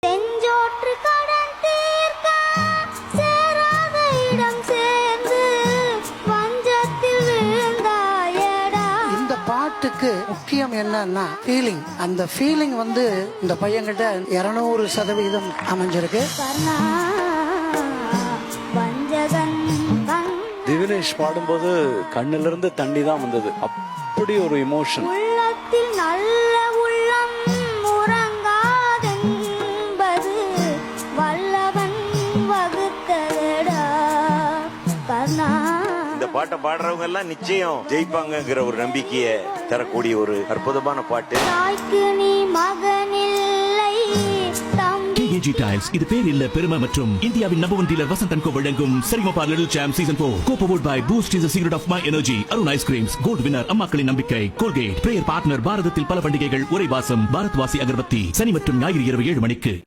செஞ்சோற்று கடன் தீர்க்க சேராத இடம் சேர்ந்து வஞ்சத்தில் விழுந்தாயடா. இந்த பாட்டுக்கு முக்கியம் என்னன்னா ஃபீலிங். அந்த ஃபீலிங் இந்த பையன்கிட்ட 200% அமைஞ்சிருக்கு. கர்ணா வஞ்சகன் திவினேஷ் பாடும்போது கண்ணுல இருந்து தண்ணி தான் வந்தது. அப்படி ஒரு இமோஷன். உள்ளத்தில் நல்ல உள்ளம் உறங்காதென்பது வல்லவன் வகுத்ததடா. கர்ணா இந்த பாட்டை பாடுறவங்க எல்லாம் நிச்சயம் ஜெயிப்பாங்கங்கிற ஒரு நம்பிக்கையை தரக்கூடிய ஒரு அற்புதமான பாட்டு. தாய்க்கு நீ மகனில்லை தம்பி. KG Tiles இது பேர் இல்ல பெருமை மற்றும் இந்தியாவின் number 1 dealer Vasanth and co வழங்கும் Sa Re Ga Ma Pa little champs season 4 co-powered by Boost is the secret of my energy. Arun ice creams gold winner அம்மாக்களின் நம்பிக்கை. கோல்கேட் பிரேயர் பார்ட்னர் பாரதத்தில் பல பண்டிகைகள் ஒரே வாசம் பாரத் வாசி அகர்பத்தி. சனி மற்றும் ஞாயிறு இரவு 7 மணிக்கு.